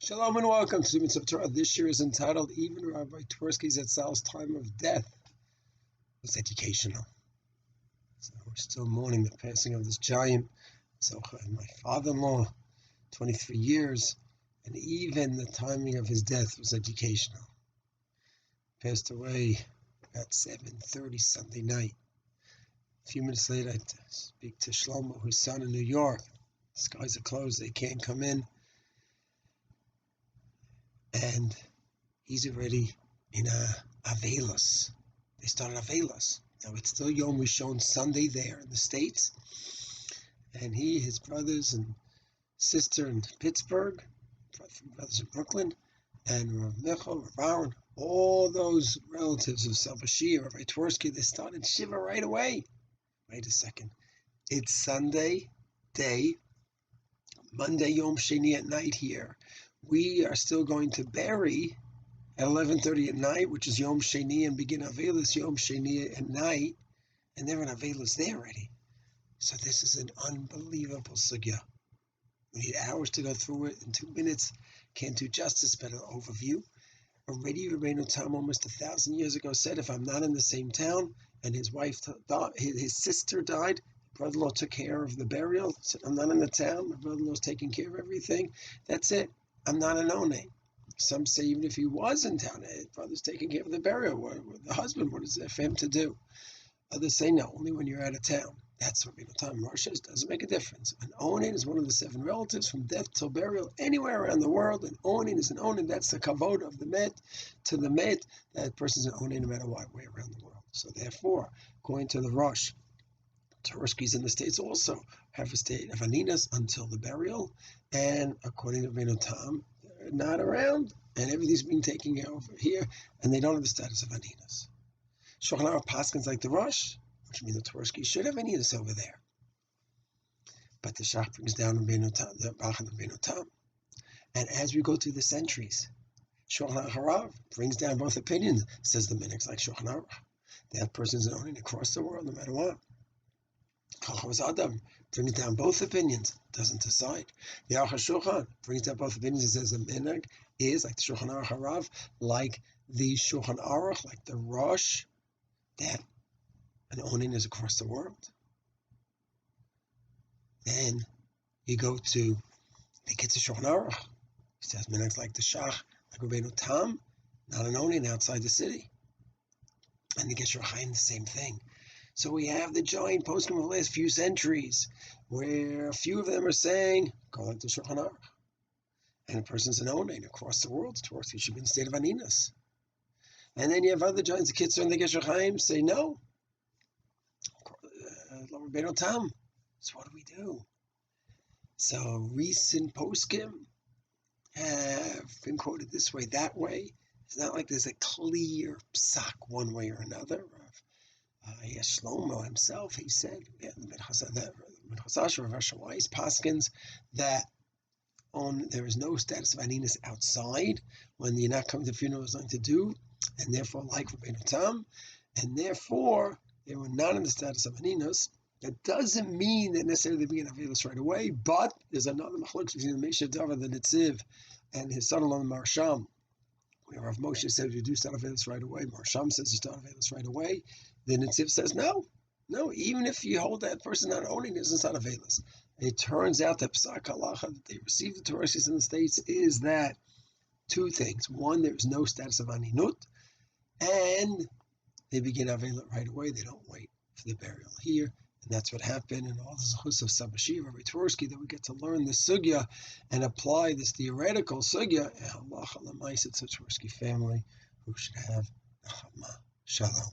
Shalom and welcome to the Mitzvah Torah. This year is entitled Even Rabbi Twersky ZT's Time of Death was Educational. So we're still mourning the passing of this giant. So my father-in-law, 23 years, and even the timing of his death was educational. Passed away at 7:30 Sunday night. A few minutes later, I speak to Shlomo, his son in New York. The skies are closed, they can't come in. And he's already in Avelos. They started Avelos. Now it's still Yom Rishon Sunday there in the States. And he, his brothers and sister in Pittsburgh, brothers in Brooklyn, and Rav Michal, Rav Aaron, all those relatives of Sabashir, Rabbi Twersky, they started Shiva right away. Wait a second. It's Sunday day, Monday Yom Sheni at night here. We are still going to bury at 11:30 at night, which is Yom Sheni, and begin Avelis Yom Sheni at night, and they're in Avelis there already. So this is an unbelievable sugya. We need hours to go through it. In 2 minutes, can't do justice, but an overview. Already, Rabbi Tam almost 1,000 years ago said, if I'm not in the same town, and his wife died, his sister died, brother-in-law took care of the burial, said, I'm not in the town, my brother-in-law's taking care of everything, that's it. I'm not a no-name. Some say even if he was in town, his brother's taking care of the burial, the husband, what is there for him to do? Others say no, only when you're out of town. That's what time Marsha doesn't make a difference. An Onin is one of the 7 relatives from death till burial anywhere around the world. An Onin is an Onin. That's the kavod of the Met to the Met. That person's an Onin no matter what way around the world. So therefore, going to the Rosh, Torskis in the States also have a state of Aninas until the burial, and according to Rabbi Tam, they're not around, and everything's being taken care of over here, and they don't have the status of Aninas. Shulchan Aruch paskins like the Rosh, which means the Torskis should have Aninas over there. But the Shach brings down the Bach and Rabbi Tam. And as we go through the centuries, Shulchan Aruch brings down both opinions, says the Minhag's like Shulchan Aruch. That person's an Onin across the world, no matter what. Chalchos Adam brings down both opinions, doesn't decide. The Aruch HaShulchan brings down both opinions and says the Minhag is like the Shulchan Aruch Harav, like the Shulchan Aruch, like the Rosh, that an Onin is across the world. Then you go to the Kitzur Shulchan Aruch. He says Minhag's like the Shach, like Rabbi Tam, not an Onin outside the city. And the Gesher Chaim, the same thing. So we have the giant poskim of the last few centuries, where a few of them are saying, go like the Shulchan Aruch. And a person's an Onin across the world, towards he should be in the state of Aninas. And then you have other giants, the Kitzur and the Gesher Chaim, say no. Rabbi Tam. So what do we do? So recent poskim have been quoted this way, that way. It's not like there's a clear psak one way or another. Shlomo himself, he said, the Midchasash Rav Asher Weiss paskins that there is no status of Aninas outside when you're not coming to the funeral is nothing to do, and therefore like Rabbi Tam, and therefore they were not in the status of Aninas. That doesn't mean that necessarily they begin Avelis right away, but there's another machlokes between the Meshav Davar, the Netziv, and his son-in-law, the Marsham, where Rav Moshe says you do start Avelis right away. Marsham says you start Avelis right away. The Netziv says no, even if you hold that person not owning it, it's not Avelis. It turns out that Psak Halacha that they received the Torahs in the States is that 2 things. One, there is no status of Aninut, and they begin Avelis right away. They don't wait for the burial here. And that's what happened in all the zechus of Sabashir, Rabbi Twersky, that we get to learn the sugya and apply this theoretical sugya. Halacha l'maisa to the Twersky family, who should have Shalom.